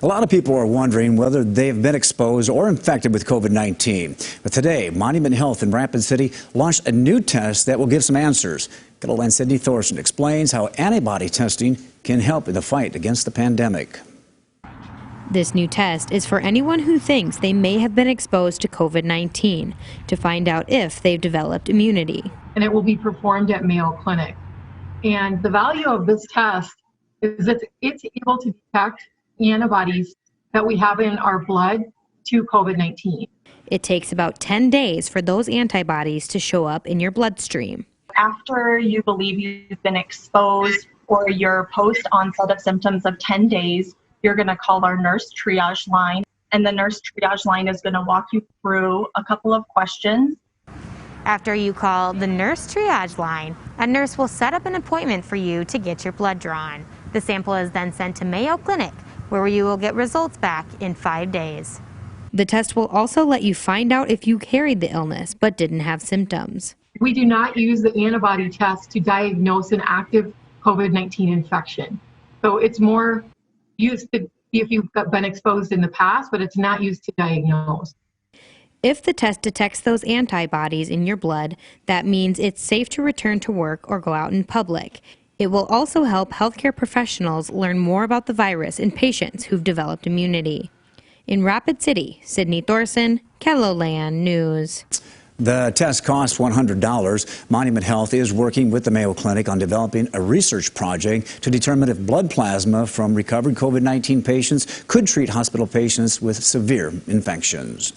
A lot of people are wondering whether they've been exposed or infected with COVID-19. But today, Monument Health in Rapid City launched a new test that will give some answers. KELOLAND Sydney Thorson explains how antibody testing can help in the fight against the pandemic. This new test is for anyone who thinks they may have been exposed to COVID-19 to find out if they've developed immunity. And it will be performed at Mayo Clinic. And the value of this test is that it's able to detect antibodies that we have in our blood to COVID-19. It takes about 10 days for those antibodies to show up in your bloodstream. After you believe you've been exposed or your post-onset of symptoms of 10 days, you're going to call our nurse triage line, and the nurse triage line is going to walk you through a couple of questions. After you call the nurse triage line, a nurse will set up an appointment for you to get your blood drawn. The sample is then sent to Mayo Clinic, where you will get results back in 5 days. The test will also let you find out if you carried the illness but didn't have symptoms. We do not use the antibody test to diagnose an active COVID-19 infection. So it's more used to see if you've been exposed in the past, but it's not used to diagnose. If the test detects those antibodies in your blood, that means it's safe to return to work or go out in public. It will also help healthcare professionals learn more about the virus in patients who've developed immunity. In Rapid City, Sydney Thorson, KELOLAND News. The test costs $100. Monument Health is working with the Mayo Clinic on developing a research project to determine if blood plasma from recovered COVID-19 patients could treat hospital patients with severe infections.